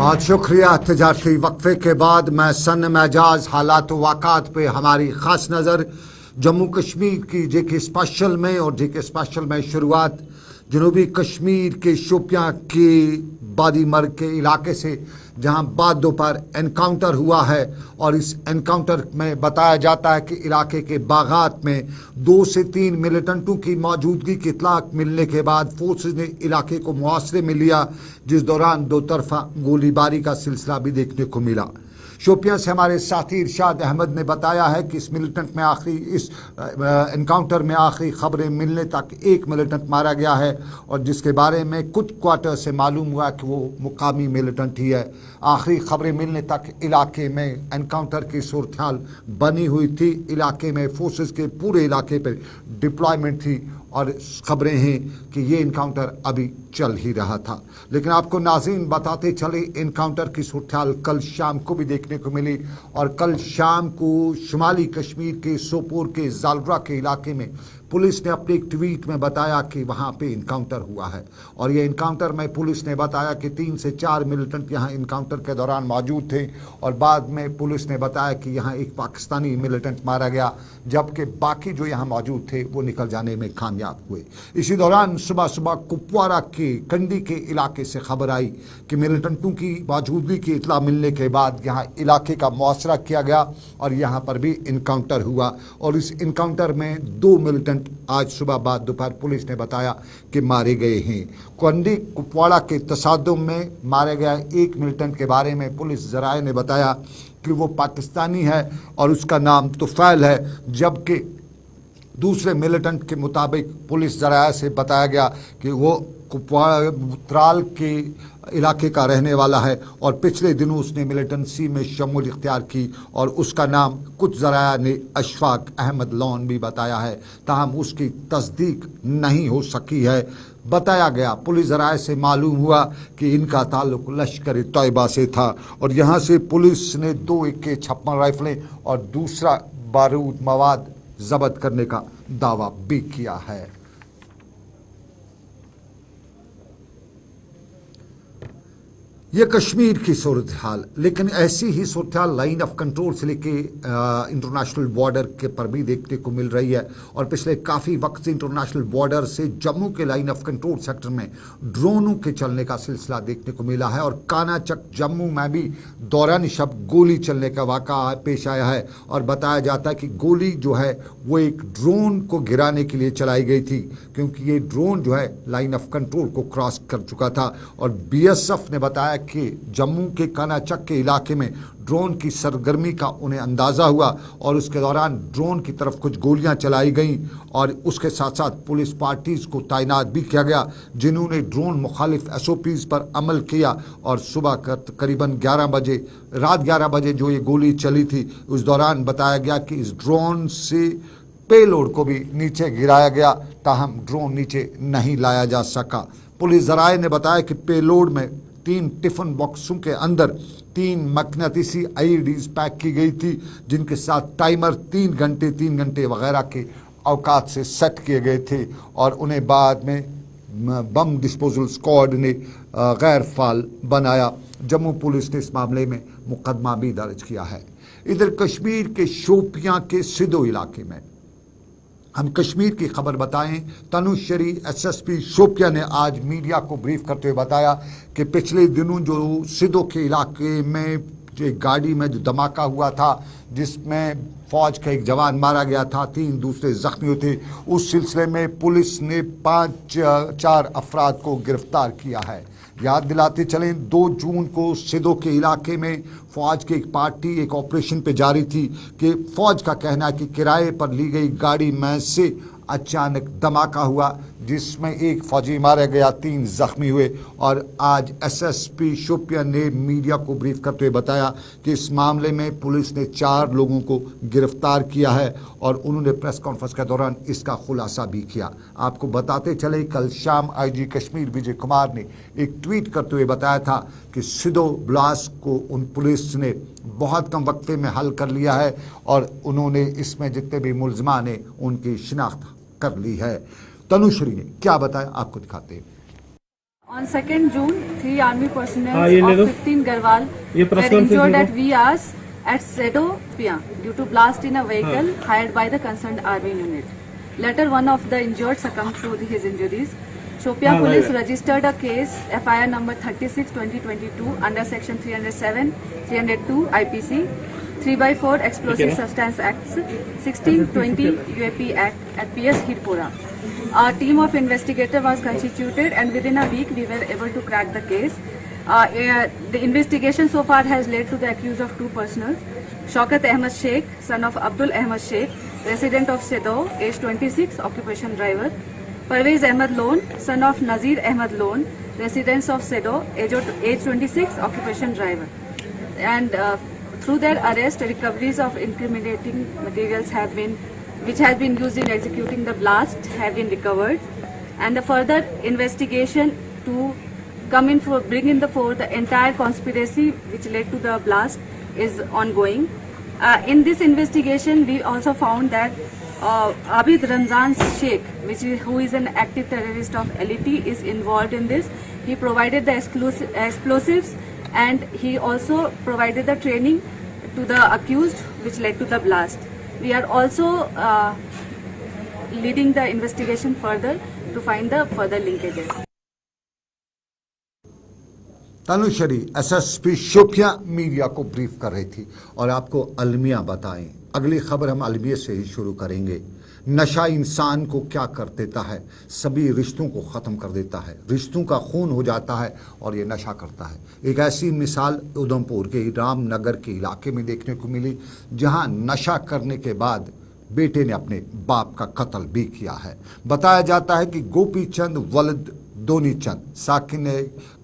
बहुत शुक्रिया। तजारती वक्फे के बाद मैं सन मेजाज हालात वाक़ात पे हमारी ख़ास नज़र जम्मू कश्मीर की जेके स्पेशल में और जेके स्पेशल में शुरुआत जनूबी कश्मीर के शोपियां के बादी मर्ग के इलाके से, जहां बाद दोपहर एनकाउंटर हुआ है। और इस एनकाउंटर में बताया जाता है कि इलाके के बागात में 2 से 3 मिलिटेंटों की मौजूदगी की इत्तला मिलने के बाद फोर्सेज ने इलाके को मुहासरे में लिया, जिस दौरान दो तरफा गोलीबारी का सिलसिला भी देखने को मिला। शोपियां से हमारे साथी इरशाद अहमद ने बताया है कि इस मिलिटेंट में इस एनकाउंटर में आखिरी खबरें मिलने तक 1 मिलिटेंट मारा गया है, और जिसके बारे में कुछ क्वार्टर से मालूम हुआ कि वो मुकामी मिलिटेंट ही है। आखिरी खबरें मिलने तक इलाके में एनकाउंटर की सूरत हाल बनी हुई थी। इलाके में फोर्सेस के पूरे इलाके पर डिप्लॉयमेंट थी और खबरें हैं कि ये इनकाउंटर अभी चल ही रहा था। लेकिन आपको नाज़रीन बताते चले, इनकाउंटर की सूरत हाल कल शाम को भी देखने को मिली। और कल शाम को शुमाली कश्मीर के सोपोर के जालरा के इलाके में पुलिस ने अपने एक ट्वीट में बताया कि वहाँ पे इनकाउंटर हुआ है। और ये इनकाउंटर में पुलिस ने बताया कि 3 से 4 मिलिटेंट यहाँ इनकाउंटर के दौरान मौजूद थे, और बाद में पुलिस ने बताया कि यहाँ एक पाकिस्तानी मिलिटेंट मारा गया, जबकि बाकी जो यहाँ मौजूद थे वो निकल जाने में कामयाब हुए। इसी दौरान सुबह सुबह कुपवारा के कंडी के इलाके से खबर आई कि मिलिटेंटों की मौजूदगी की इतला मिलने के बाद यहाँ इलाके का मुआसरा किया गया और यहाँ पर भी इनकाउंटर हुआ। और इस इनकाउंटर में 2 मिलिटेंट आज सुबह बाद दोपहर पुलिस ने बताया कि मारे गए हैं। कंडी कुपवाड़ा के तसादुम में मारे गया 1 मिलिटेंट के बारे में पुलिस जराये ने बताया कि वो पाकिस्तानी है और उसका नाम तुफैल है, जबकि दूसरे मिलिटेंट के मुताबिक पुलिस जराया से बताया गया कि वो कुपवाड़ा त्राल के इलाके का रहने वाला है और पिछले दिनों उसने मिलिटेंसी में शमूल इख्तियार की, और उसका नाम कुछ जराया ने अशफाक अहमद लॉन भी बताया है, ताहम उसकी तस्दीक नहीं हो सकी है। बताया गया पुलिस जराये से मालूम हुआ कि इनका ताल्लुक लश्कर तैयबा से था, और यहाँ से पुलिस ने 2 AK-56 राइफलें और दूसरा बारूद मवाद जब्त करने का दावा भी किया है। ये कश्मीर की सूरत हाल, लेकिन ऐसी ही सूरत हाल लाइन ऑफ कंट्रोल से लेके इंटरनेशनल बॉर्डर के पर भी देखने को मिल रही है। और पिछले काफ़ी वक्त से इंटरनेशनल बॉर्डर से जम्मू के लाइन ऑफ कंट्रोल सेक्टर में ड्रोनों के चलने का सिलसिला देखने को मिला है। और कानाचक जम्मू में भी दौरान शब गोली चलने का वाक़ा पेश आया है, और बताया जाता है कि गोली जो है वो एक ड्रोन को गिराने के लिए चलाई गई थी, क्योंकि ये ड्रोन जो है लाइन ऑफ कंट्रोल को क्रॉस कर चुका था। और BSF ने बताया कि जम्मू के कानाचक के इलाके में ड्रोन की सरगर्मी का उन्हें अंदाज़ा हुआ, और उसके दौरान ड्रोन की तरफ कुछ गोलियां चलाई गईं, और उसके साथ साथ पुलिस पार्टीज़ को तैनात भी किया गया, जिन्होंने ड्रोन मुखालिफ SOPs पर अमल किया। और सुबह करीबन 11 बजे, रात 11 बजे जो ये गोली चली थी, उस दौरान बताया गया कि इस ड्रोन से पेलोड को भी नीचे गिराया गया, ताहम ड्रोन नीचे नहीं लाया जा सका। पुलिस जराये ने बताया कि पेलोड में 3 टिफिन बॉक्सों के अंदर 3 मकनातीसी IEDs पैक की गई थी, जिनके साथ टाइमर 3 घंटे वगैरह के औकात से सेट किए गए थे, और उन्हें बाद में बम डिस्पोजल स्क्वाड ने गैर फाल बनाया। जम्मू पुलिस ने इस मामले में मुकदमा भी दर्ज किया है। इधर कश्मीर के शोपियां के सिदो इलाके में हम कश्मीर की खबर बताएं। तनुश्री SSP शोपियां ने आज मीडिया को ब्रीफ करते हुए बताया कि पिछले दिनों जो सिदो के इलाके में जो गाड़ी में जो धमाका हुआ था, जिसमें फौज का एक जवान मारा गया था, 3 दूसरे जख्मी हुए थे, उस सिलसिले में पुलिस ने 4 अफराद को गिरफ्तार किया है। याद दिलाते चलें, 2 जून को सिदो के इलाके में फौज की एक पार्टी एक ऑपरेशन पे जारी थी कि फौज का कहना है कि किराए पर ली गई गाड़ी में से अचानक धमाका हुआ, जिसमें 1 फौजी मारा गया, 3 जख्मी हुए। और आज SSP शोपियां ने मीडिया को ब्रीफ करते हुए बताया कि इस मामले में पुलिस ने 4 लोगों को गिरफ्तार किया है, और उन्होंने प्रेस कॉन्फ्रेंस के दौरान इसका खुलासा भी किया। आपको बताते चले, कल शाम IG कश्मीर विजय कुमार ने एक ट्वीट करते हुए बताया था कि सिदो ब्लास्ट को उन पुलिस ने बहुत कम वक्फे में हल कर लिया है, और उन्होंने इसमें जितने भी मुलजमान हैं उनकी शिनाख्त कर ली है। तनुश्री ने क्या बताया, आपको दिखाते हैं। On 2nd June, 3 army personnel ये of 15 Garhwal were injured at VRs at Sedo, Pia due to blast in a vehicle hired by the concerned army unit. Later, one of the injured succumbed to his injuries. Shopia police registered a case FIR number 36/2022 under section 307, 302 IPC, 3/4 Explosive Substance Acts, 1620 UAP Act at PS Hirpura. Our team of investigators was constituted and within a week we were able to crack the case. The investigation so far has led to the accused of two persons, Shaukat Ahmed Sheikh, son of Abdul Ahmed Sheikh, resident of Sedo, age 26, occupation driver. Parvez Ahmed Lone, son of Nazir Ahmed Lone, residents of Sedo, age 26, occupation driver. And through their arrest, recoveries of incriminating materials which has been used in executing the blast have been recovered, and the further investigation to bring in the fore the entire conspiracy which led to the blast is ongoing. In this investigation, we also found that Abid Ramzan Sheikh, who is an active terrorist of LET, is involved in this. He provided the explosives and he also provided the training to the accused which led to the blast. We are also leading the investigation further to find the further linkages. Tanushree SSP Shopian media को brief कर रही थी और आपको अलमिया बताएं। अगली खबर हम अलमिया से ही शुरू करेंगे। नशा इंसान को क्या कर देता है, सभी रिश्तों को ख़त्म कर देता है, रिश्तों का खून हो जाता है और ये नशा करता है। एक ऐसी मिसाल उधमपुर के रामनगर के इलाके में देखने को मिली, जहां नशा करने के बाद बेटे ने अपने बाप का कत्ल भी किया है। बताया जाता है कि गोपी चंद वलद दोनी चंद साकिन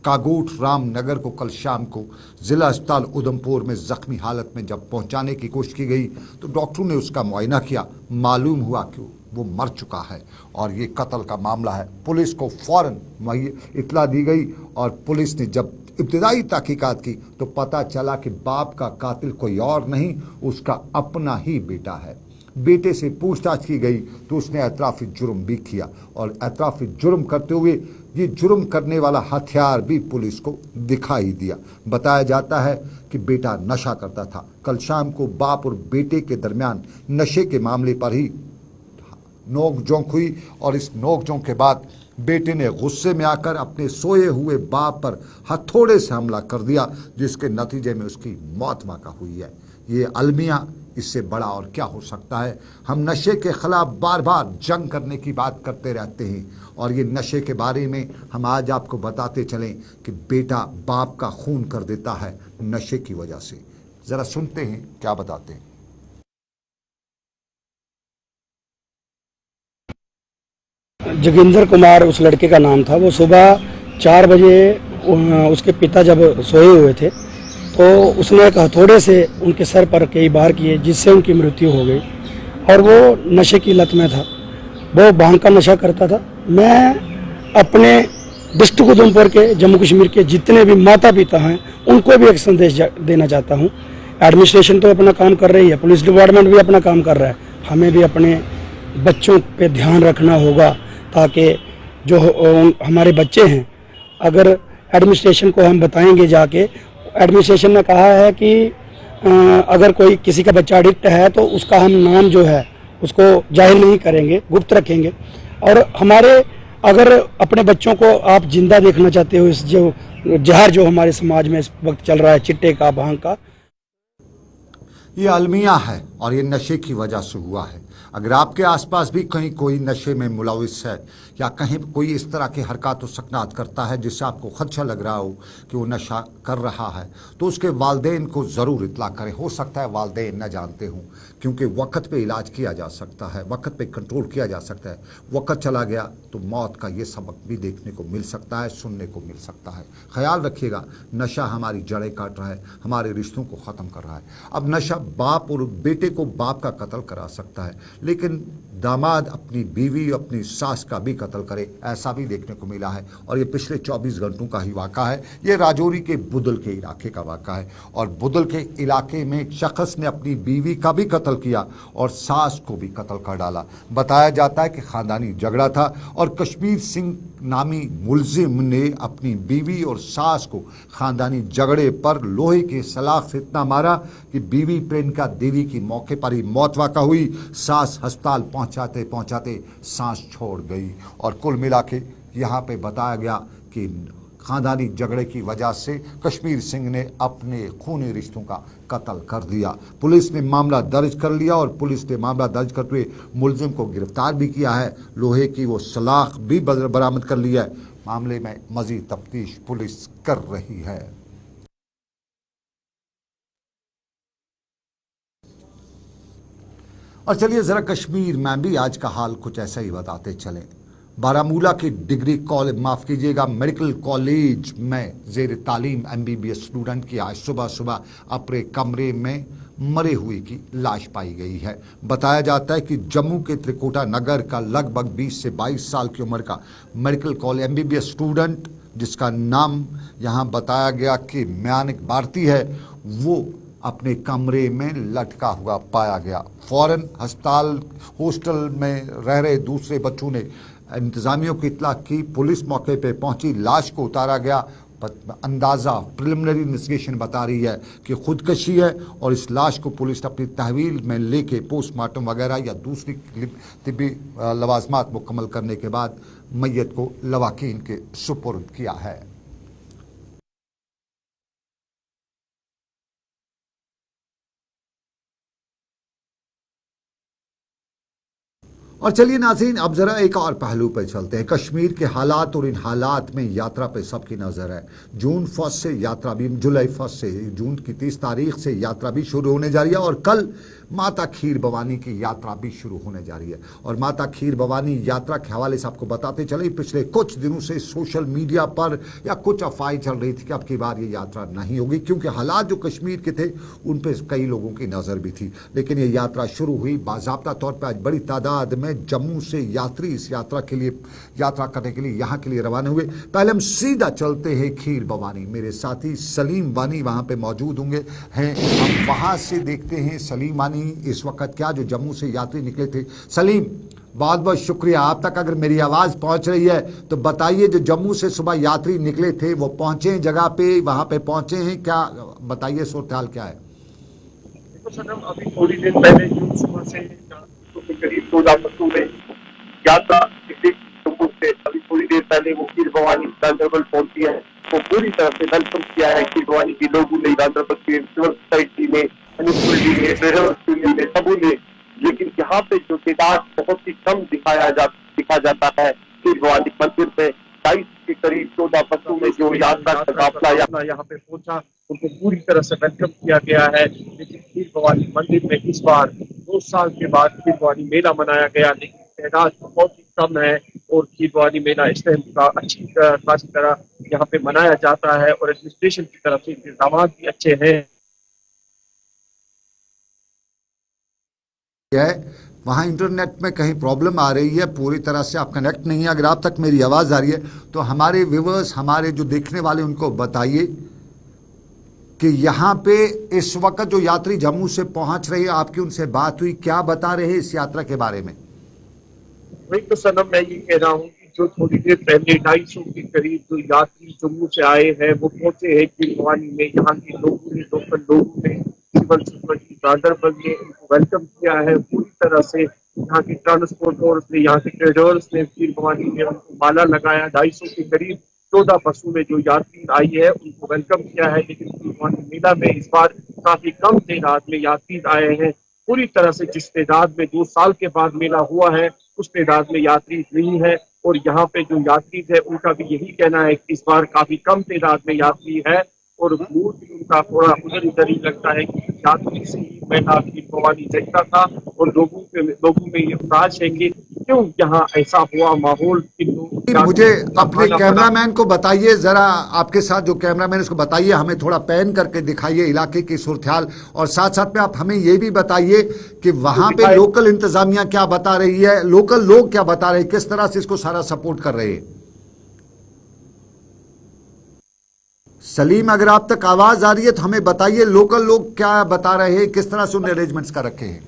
कागोट रामनगर को कल शाम को जिला अस्पताल उधमपुर में जख्मी हालत में जब पहुंचाने की कोशिश की गई तो डॉक्टरों ने उसका मुआयना किया। मालूम हुआ कि वो मर चुका है और ये कत्ल का मामला है। पुलिस को फौरन इत्तला दी गई और पुलिस ने जब इब्तिदाई तहकीकात की तो पता चला कि बाप का कातिल कोई और नहीं, उसका अपना ही बेटा है। बेटे से पूछताछ की गई तो उसने एतराफ़ी जुर्म भी किया और एतराफ़ी जुर्म करते हुए ये जुर्म करने वाला हथियार भी पुलिस को दिखाई दिया। बताया जाता है कि बेटा नशा करता था। कल शाम को बाप और बेटे के दरमियान नशे के मामले पर ही नोक-झोंक हुई और इस नोक-झोंक के बाद बेटे ने गुस्से में आकर अपने सोए हुए बाप पर हथौड़े से हमला कर दिया, जिसके नतीजे में उसकी मौत वाक़ा हुई है। ये अलमिया, इससे बड़ा और क्या हो सकता है। हम नशे के खिलाफ बार बार जंग करने की बात करते रहते हैं और ये नशे के बारे में हम आज आपको बताते चलें कि बेटा बाप का खून कर देता है नशे की वजह से। जरा सुनते हैं क्या बताते हैं। जोगिंदर कुमार उस लड़के का नाम था। वो सुबह 4 बजे उसके पिता जब सोए हुए थे तो उसने एक हथौड़े से उनके सर पर कई बार किए, जिससे उनकी मृत्यु हो गई और वो नशे की लत में था। वो भांग का नशा करता था। मैं अपने डिस्ट्रिक्ट उधमपुर के, जम्मू कश्मीर के जितने भी माता पिता हैं उनको भी एक संदेश देना चाहता हूँ। एडमिनिस्ट्रेशन तो अपना काम कर रही है, पुलिस डिपार्टमेंट भी अपना काम कर रहा है, हमें भी अपने बच्चों पे ध्यान रखना होगा ताकि जो हमारे बच्चे हैं, अगर एडमिनिस्ट्रेशन को हम बताएंगे जाके, एडमिनिस्ट्रेशन ने कहा है कि अगर कोई किसी का बच्चा एडिक्ट है तो उसका हम नाम जो है उसको जाहिर नहीं करेंगे, गुप्त रखेंगे। और हमारे अगर अपने बच्चों को आप जिंदा देखना चाहते हो, इस जो जहर जो हमारे समाज में इस वक्त चल रहा है, चिट्टे का, भांग का, ये अलमिया है और ये नशे की वजह से हुआ है। अगर आपके आसपास भी कहीं कोई नशे में मुलविस है या कहीं कोई इस तरह की हरकत व सकनात करता है जिससे आपको खदशा लग रहा हो कि वो नशा कर रहा है, तो उसके वालदेन को ज़रूर इत्तला करें। हो सकता है वालदेन न जानते हों, क्योंकि वक्त पे इलाज किया जा सकता है, वक्त पे कंट्रोल किया जा सकता है। वक्त चला गया तो मौत का ये सबक भी देखने को मिल सकता है, सुनने को मिल सकता है। ख्याल रखिएगा, नशा हमारी जड़ें काट रहा है, हमारे रिश्तों को ख़त्म कर रहा है। अब नशा बाप और बेटे को बाप का कत्ल करा सकता है, लेकिन दामाद अपनी बीवी, अपनी सास का भी कत्ल करे, ऐसा भी देखने को मिला है। और ये पिछले 24 घंटों का ही वाक़ा है। ये राजौरी के बुदल के इलाके का वाक़ा है और बुदल के इलाके में एक शख्स ने अपनी बीवी का भी कत्ल किया और सास को भी कत्ल कर डाला। बताया जाता है कि ख़ानदानी झगड़ा था और कश्मीर सिंह नामी मुलजिम ने अपनी बीवी और सास को खानदानी झगड़े पर लोहे की सलाख से इतना मारा कि बीवी प्रियंका देवी की मौके पर ही मौत वाक़ा हुई। सास अस्पताल पहुंचाते पहुंचाते सांस छोड़ गई। और कुल मिला के यहाँ पे बताया गया कि खानदानी झगड़े की वजह से कश्मीर सिंह ने अपने खूनी रिश्तों का कत्ल कर दिया। पुलिस ने मामला दर्ज कर लिया और पुलिस ने मामला दर्ज करते हुए मुलजिम को गिरफ्तार भी किया है। लोहे की वो सलाख भी बरामद कर ली है। मामले में मजीद तफ्तीश पुलिस कर रही है। और चलिए जरा कश्मीर में भी आज का हाल कुछ ऐसा ही बताते चलें। बारामूला की डिग्री कॉलेज माफ कीजिएगा मेडिकल कॉलेज में जेर तालीम MBBS स्टूडेंट की आज सुबह सुबह अपने कमरे में मरे हुए की लाश पाई गई है। बताया जाता है कि जम्मू के त्रिकुटा नगर का लगभग 20 से 22 साल की उम्र का मेडिकल कॉलेज MBBS स्टूडेंट, जिसका नाम यहाँ बताया गया कि म्यानिक भारती है, वो अपने कमरे में लटका हुआ पाया गया। फौरन अस्पताल हॉस्टल में रह रहे दूसरे बच्चों ने इंतजामियों की इत्तला की। पुलिस मौके पे पहुंची, लाश को उतारा गया। अंदाज़ा प्रिलिमिनरी इन्वेस्टिगेशन बता रही है कि खुदकशी है और इस लाश को पुलिस ने अपनी तहवील में लेके पोस्टमार्टम वगैरह या दूसरी तिब्बी लवाजमात मुकम्मल करने के बाद मैयत को लवाकीन के सुपुर्द किया है। और चलिए नाज़रीन, अब जरा एक और पहलू पर चलते हैं। कश्मीर के हालात और इन हालात में यात्रा पे सबकी नज़र है। जून 1 से यात्रा भी, जुलाई 1 से जून की 30 तारीख से यात्रा भी शुरू होने जा रही है और कल माता खीर भवानी की यात्रा भी शुरू होने जा रही है। और माता खीर भवानी यात्रा के हवाले से आपको बताते चले, पिछले कुछ दिनों से सोशल मीडिया पर या कुछ अफवाहें चल रही थी कि अब की बार ये यात्रा नहीं होगी, क्योंकि हालात जो कश्मीर के थे उन पर कई लोगों की नज़र भी थी। लेकिन ये यात्रा शुरू हुई बाज़ाब्ता तौर पर। आज बड़ी तादाद में जम्मू से यात्री इस यात्रा करने के लिए यहाँ के लिए रवाना हुए। पहले हम सीधा चलते हैं खीर भवानी। मेरे साथी सलीम वानी वहाँ पे मौजूद होंगे हैं। हम वहाँ से देखते हैं सलीम वानी इस वक्त क्या जो जम्मू से यात्री निकले थे। सलीम, बहुत बहुत शुक्रिया। आप तक अगर मेरी आवाज़ पहुँच रही है तो बताइए, जो जम्मू से सुबह यात्री निकले थे वो पहुँचे जगह पे, वहाँ पे पहुँचे हैं क्या? बताइए सूरत हाल क्या है। देखो सनम, अभी थोड़ी देर पहले जो सुबह से करीब 14 बसों में यात्रा से अभी थोड़ी देर पहले वो खीर भवानी गांधरबल पहुंची है। वो पूरी तरह से वेलकम किया है खीर भवानी के लोगों ने, गांधरबल के सिविल सोसाइटी ने, सबों ने। लेकिन यहाँ पे जो तादाद बहुत ही कम दिखा जाता है खीर भवानी मंदिर में। 22 के करीब 14 बसों में जो यात्रा का काफिला यहाँ पे पहुंचा, उनको पूरी तरह से वेलकम किया गया है। लेकिन खीर भवानी मंदिर में इस बार 2 साल के बाद खीर भवानी मेला मनाया गया, लेकिन तादाद बहुत ही कम है। और खीर भवानी मेला इस टाइम का अच्छी खासी तरह यहाँ पे मनाया जाता है और एडमिनिस्ट्रेशन की तरफ से इंतजाम भी अच्छे हैं। वहाँ इंटरनेट में कहीं प्रॉब्लम आ रही है, पूरी तरह से आप कनेक्ट नहीं है। अगर आप तक मेरी आवाज़ आ रही है तो हमारे व्यूअर्स, हमारे जो देखने वाले, उनको बताइए कि यहाँ पे इस वक्त जो यात्री जम्मू से पहुंच रहे हैं, आपकी उनसे बात हुई, क्या बता रहे हैं इस यात्रा के बारे में? वही तो सनम मैं ये कह रहा हूँ कि जो थोड़ी देर पहले 250 के करीब जो यात्री जम्मू से आए हैं वो पहुंचे हैं खीर भवानी में। यहाँ के लोगों ने, लोकल लोगों ने, सिविल सोसाइटी गांधरबल ने उनको वेलकम किया है पूरी तरह से। यहाँ के ट्रांसपोर्टर्स ने, यहाँ के ट्रेडर्स ने, खीर भवानी में उनको माला लगाया। 250 के करीब 14 बसों में जो यात्री आई है उनको वेलकम किया है। लेकिन खीर भवानी मेला में इस बार काफी कम तादाद में यात्री आए हैं। पूरी तरह से जिस तादाद में 2 साल के बाद मेला हुआ है उस तादाद में यात्री नहीं है। और यहाँ पे जो यात्री है उनका भी यही कहना है कि इस बार काफी कम तादाद में यात्री है और मूड भी उनका थोड़ा उधर इधर ही लगता है कि यात्री से ही मेला खीर भवानी जैसा था। और लोगों में ये उदास है कि क्यों यहाँ ऐसा हुआ माहौल। मुझे अपने कैमरामैन को बताइए जरा, आपके साथ जो कैमरामैन उसको बताइए, हमें थोड़ा पैन करके दिखाइए इलाके की सूरत हाल, और साथ साथ में आप हमें ये भी बताइए कि वहां पे लोकल इंतजामिया क्या बता रही है, लोकल लोग क्या बता रहे हैं, किस तरह से इसको सारा सपोर्ट कर रहे हैं। सलीम, अगर आप तक आवाज आ रही है तो हमें बताइए लोकल लोग क्या बता रहे हैं, किस तरह से उन्हें अरेंजमेंट्स कर रखे हैं।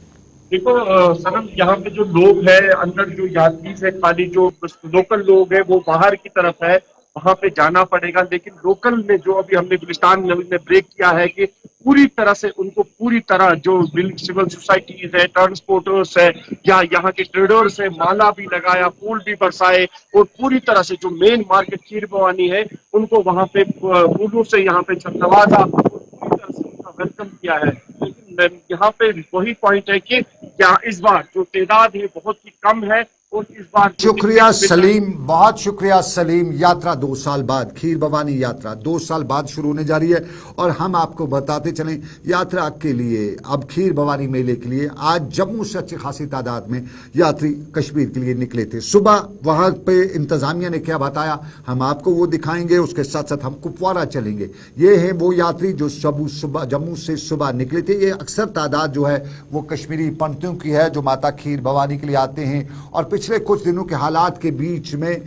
देखो सनम, यहाँ पे जो लोग हैं अंदर, जो यात्री है, खाली जो लोकल लोग हैं वो बाहर की तरफ है, वहां पे जाना पड़ेगा। लेकिन लोकल में जो अभी हमने गुलिस्तान में ब्रेक किया है कि पूरी तरह से उनको, पूरी तरह जो सिविल सोसाइटीज है, ट्रांसपोर्टर्स है या यहाँ के ट्रेडर्स है, माला भी लगाया, फूल भी बरसाए और पूरी तरह से जो मेन मार्केट खीर भवानी है उनको वहां पे फूलों से यहाँ पे नवाजा, पूरी तरह से उनका वेलकम किया है। लेकिन यहाँ पे वही पॉइंट है कि क्या इस बार जो तादाद है बहुत ही कम है और इस बार शुक्रिया सलीम, बहुत शुक्रिया सलीम। यात्रा 2 साल बाद, खीर भवानी यात्रा 2 साल बाद शुरू होने जा रही है और हम आपको बताते चलें यात्रा के लिए, अब खीर भवानी मेले के लिए आज जम्मू से अच्छी खासी तादाद में यात्री कश्मीर के लिए निकले थे। सुबह वहां पे इंतजामिया ने क्या बताया हम आपको वो दिखाएंगे, उसके साथ साथ हम कुपवाड़ा चलेंगे। ये है वो यात्री जो जम्मू से सुबह निकले थे। ये अक्सर तादाद जो है वो कश्मीरी पंडितों की है जो माता खीर भवानी के लिए आते हैं। और पिछले कुछ दिनों के हालात के बीच में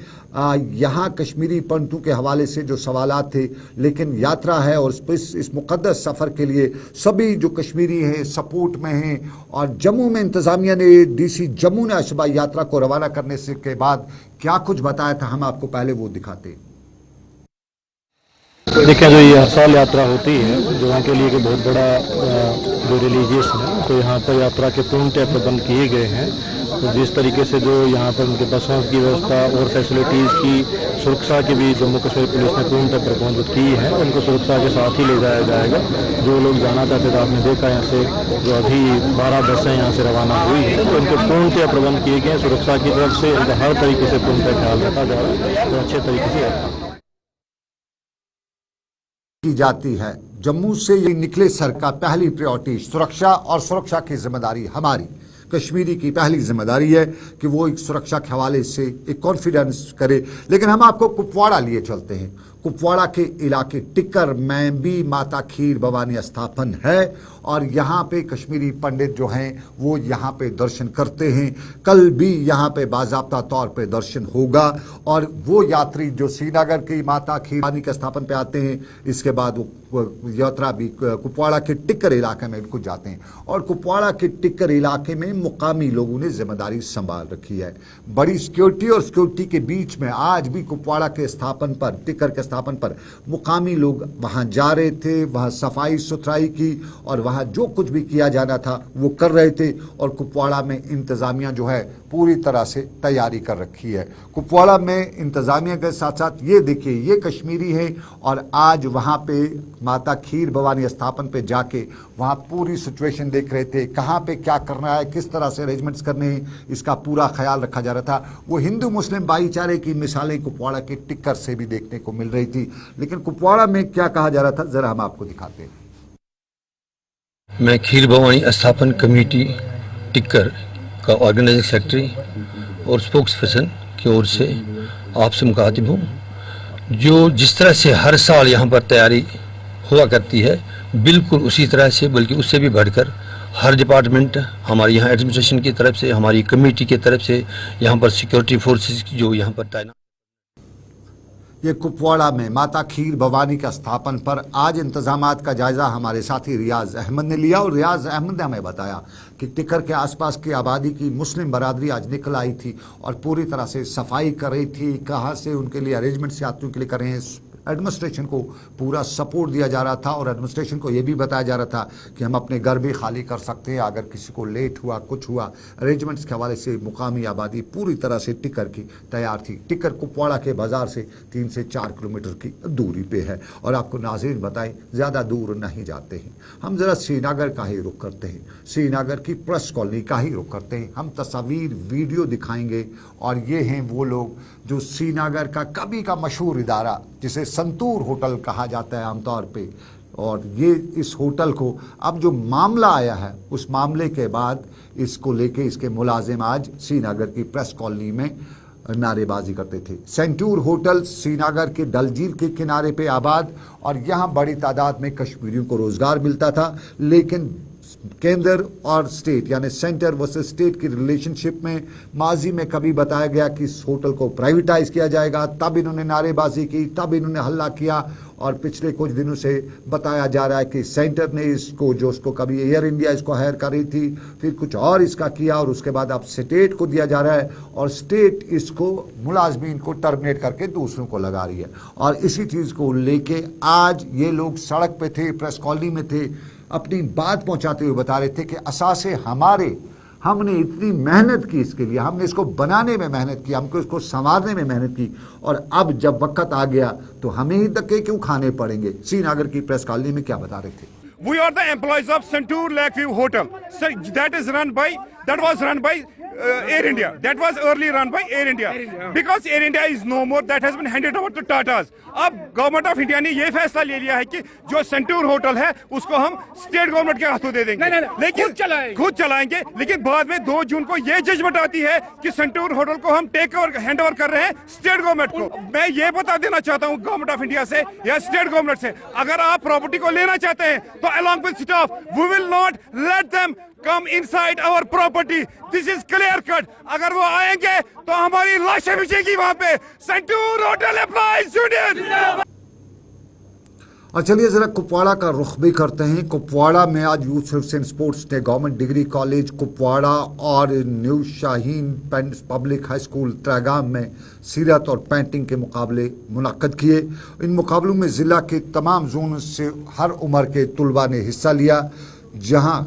यहाँ कश्मीरी पंडितों के हवाले से जो सवालात थे, लेकिन यात्रा है और इस मुकद्दस सफ़र के लिए सभी जो कश्मीरी हैं सपोर्ट में हैं। और जम्मू में इंतज़ामिया ने, डीसी जम्मू ने सुबह यात्रा को रवाना करने से के बाद क्या कुछ बताया था, हम आपको पहले वो दिखाते हैं। देखिए, जो ये हर साल यात्रा होती है जो यहाँ के लिए कि बहुत बड़ा जो रिलीजियस है, तो यहाँ पर यात्रा के पूर्णतः प्रबंध किए गए हैं। तो जिस तरीके से जो यहाँ पर उनके बसों की व्यवस्था और फैसिलिटीज़ की सुरक्षा की भी जम्मू कश्मीर पुलिस ने पूर्णतः प्रबंध की है। उनको सुरक्षा के साथ ही ले जाया जाएगा। जो लोग जाना चाहते थे, आपने देखा यहाँ से जो अभी 12 बसें यहाँ से रवाना हुई हैं, तो उनको पूर्णतः प्रबंध किए गए। सुरक्षा की तरफ से उनका हर तरीके से पूर्णतः ख्याल रखा जा रहा है, तो अच्छे तरीके से की जाती है। जम्मू से ये निकले सर का पहली प्रायोरिटी सुरक्षा, और सुरक्षा की जिम्मेदारी हमारी कश्मीरी की पहली जिम्मेदारी है कि वो एक सुरक्षा के हवाले से एक कॉन्फिडेंस करे। लेकिन हम आपको कुपवाड़ा लिए चलते हैं। कुपवाड़ा के इलाके टिक्कर में भी माता खीर भवानी स्थापन है और यहाँ पे कश्मीरी पंडित जो हैं वो यहाँ पे दर्शन करते हैं। कल भी यहाँ पे बाज़ाब्ता तौर पे दर्शन होगा और वो यात्री जो श्रीनगर की माता खीर भवानी के स्थापन पे आते हैं, इसके बाद वो यात्रा भी कुपवाड़ा के टिक्कर इलाके में बिल्कुल जाते हैं। और कुपवाड़ा के टिक्कर इलाके में मुकामी लोगों ने जिम्मेदारी संभाल रखी है। बड़ी सिक्योरिटी और सिक्योरिटी के बीच में आज भी कुपवाड़ा के स्थापन पर, टिक्कर के स्थापन पर मुकामी लोग वहां जा रहे थे, वहां सफाई सुथराई की और वहां जो कुछ भी किया जाना था वो कर रहे थे। और कुपवाड़ा में इंतजामिया जो है पूरी तरह से तैयारी कर रखी है। कुपवाड़ा में इंतजामिया के साथ साथ ये देखिए, ये कश्मीरी है और आज वहां पे माता खीर भवानी स्थापन पे जाके वहां पूरी सिचुएशन देख रहे थे, कहाँ पे क्या करना है, किस तरह से अरेंजमेंट्स करने हैं, इसका पूरा ख्याल रखा जा रहा था। वो हिंदू मुस्लिम भाईचारे की मिसालें कुपवाड़ा के टिक्कर से भी देखने को मिल रही थी। लेकिन कुपवाड़ा में क्या कहा जा रहा था जरा हम आपको दिखाते हैं। मैं खीर भवानी स्थापन कमेटी टिक्कर का ऑर्गेनाइजिंग सेक्रेटरी और स्पोक्स पर्सन की ओर से आपसे मुखातिब हूँ। जो जिस तरह से हर साल यहाँ पर तैयारी हुआ करती है, बिल्कुल उसी तरह से, बल्कि उससे भी बढ़कर हर डिपार्टमेंट हमारे यहाँ एडमिनिस्ट्रेशन की तरफ से, हमारी कमेटी की तरफ से, यहाँ पर सिक्योरिटी फोर्सेस जो यहाँ पर तैनात। ये कुपवाड़ा में माता खीर भवानी का स्थापन पर आज इंतजामात का जायजा हमारे साथी रियाज अहमद ने लिया और रियाज अहमद ने हमें बताया कि टिक्कर के आसपास की आबादी की मुस्लिम बरादरी आज निकल आई थी और पूरी तरह से सफाई कर रही थी। कहाँ से उनके लिए अरेंजमेंट्स यात्रियों के लिए कर रहे हैं, एडमिनिस्ट्रेशन को पूरा सपोर्ट दिया जा रहा था और एडमिनिस्ट्रेशन को यह भी बताया जा रहा था कि हम अपने घर भी खाली कर सकते हैं अगर किसी को लेट हुआ, कुछ हुआ। अरेंजमेंट्स के हवाले से मुकामी आबादी पूरी तरह से टिक्कर की तैयार थी। टिक्कर कुपवाड़ा के बाजार से 3 से 4 किलोमीटर की दूरी पे है और आपको नाज़रीन बताएं ज़्यादा दूर नहीं जाते हैं। हम ज़रा श्रीनगर का ही रुख करते हैं, श्रीनगर की प्रेस कॉलोनी का ही रुख करते हैं। हम तस्वीर वीडियो दिखाएंगे और ये हैं वो लोग जो श्रीनगर का कभी का मशहूर इदारा जिसे संतूर होटल कहा जाता है आमतौर पे, और ये इस होटल को अब जो मामला आया है उस मामले के बाद इसको लेके इसके मुलाजिम आज श्रीनगर की प्रेस कॉलोनी में नारेबाजी करते थे। सेंटूर होटल श्रीनगर के डल झील के किनारे पे आबाद और यहाँ बड़ी तादाद में कश्मीरियों को रोजगार मिलता था। लेकिन केंद्र और स्टेट यानी सेंटर वर्सेस स्टेट की रिलेशनशिप में माजी में कभी बताया गया कि इस होटल को प्राइवेटाइज किया जाएगा, तब इन्होंने नारेबाजी की, तब इन्होंने हल्ला किया। और पिछले कुछ दिनों से बताया जा रहा है कि सेंटर ने इसको, जो उसको कभी एयर इंडिया इसको हायर कर रही थी, फिर कुछ और इसका किया और उसके बाद अब स्टेट को दिया जा रहा है और स्टेट इसको मुलाजमीन को टर्मिनेट करके दूसरों को लगा रही है। और इसी चीज़ को लेके आज ये लोग सड़क पे थे, प्रेस कॉलोनी में थे, अपनी बात पहुंचाते हुए बता रहे थे कि असासे हमने इतनी मेहनत की इसके लिए, हमने इसको बनाने में मेहनत की, हमको इसको संवारने में मेहनत की, और अब जब वक्त आ गया तो हमें ही धक्के क्यों खाने पड़ेंगे। श्रीनगर की प्रेस कॉलोनी में क्या बता रहे थे? We are the employees of Centaur Lakeview Hotel. So that was run by Air India. That was early run by Air India. Because Air India is no more, that has been handed over to Tatas. अब government of India ने ये फैसला ले लिया है कि जो सेंटूर hotel है उसको हम स्टेट गवर्नमेंट के हाथों दे देंगे। लेकिन खुद चलाएंगे। लेकिन बाद में 2 जून को ये जजमेंट आती है कि सेंटूर होटल को हम हैंड ओवर कर रहे हैं स्टेट गवर्नमेंट को। मैं ये बता देना चाहता हूँ गवर्नमेंट ऑफ इंडिया से या स्टेट गवर्नमेंट से, अगर आप प्रॉपर्टी को लेना चाहते हैं तो along with staff, we will not let them come inside our property. This is clear cut. अगर वो आएंगे तो हमारी लाशें बिछेगी वहां पे। सेंटूर होटल एम्प्लॉइज यूनियन। और चलिए जरा कुपवाड़ा का रुख भी करते हैं। कुपवाड़ा में आज यूथ सर्विस एंड स्पोर्ट्स ने गवर्नमेंट डिग्री कॉलेज कुपवाड़ा और new Shaheen public high school Trehgam में सीरत और पेंटिंग के मुकाबले मुनक्कद किए। इन मुकाबलों में ज़िला के तमाम जोन से हर उम्र के तुलबा ने हिस्सा लिया, जहां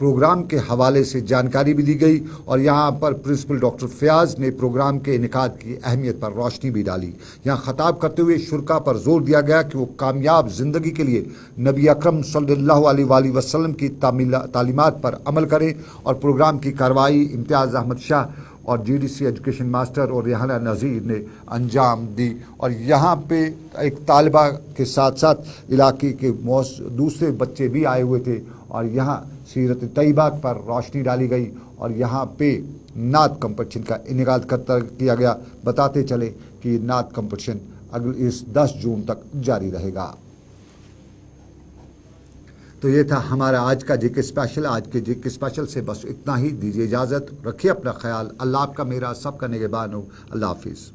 प्रोग्राम के हवाले से जानकारी भी दी गई और यहाँ पर प्रिंसिपल डॉक्टर फयाज ने प्रोग्राम के इनेकाद की अहमियत पर रोशनी भी डाली। यहाँ खताब करते हुए शुरा पर जोर दिया गया कि वो कामयाब ज़िंदगी के लिए नबी अकरम सल्लल्लाहु अलैहि वसल्लम की तालीमात पर अमल करें और प्रोग्राम की कार्रवाई इम्तियाज़ अहमद शाह और GDC एजुकेशन मास्टर और रेहाना नज़ीर ने अंजाम दी। और यहाँ पे एक तालिबा के साथ साथ इलाके के दूसरे बच्चे भी आए हुए थे और यहाँ सीरत तैयबा पर रोशनी डाली गई और यहाँ पे नात कंपटीशन का इनेकाद किया गया। बताते चले कि नात कंपटीशन अगले इस 10 जून तक जारी रहेगा। तो ये था हमारा आज का जेके स्पेशल। आज के जेके स्पेशल से बस इतना ही। दीजिए इजाज़त, रखिए अपना ख्याल। अल्लाह आपका मेरा सबका निगहबान हो। अल्लाह हाफिज़।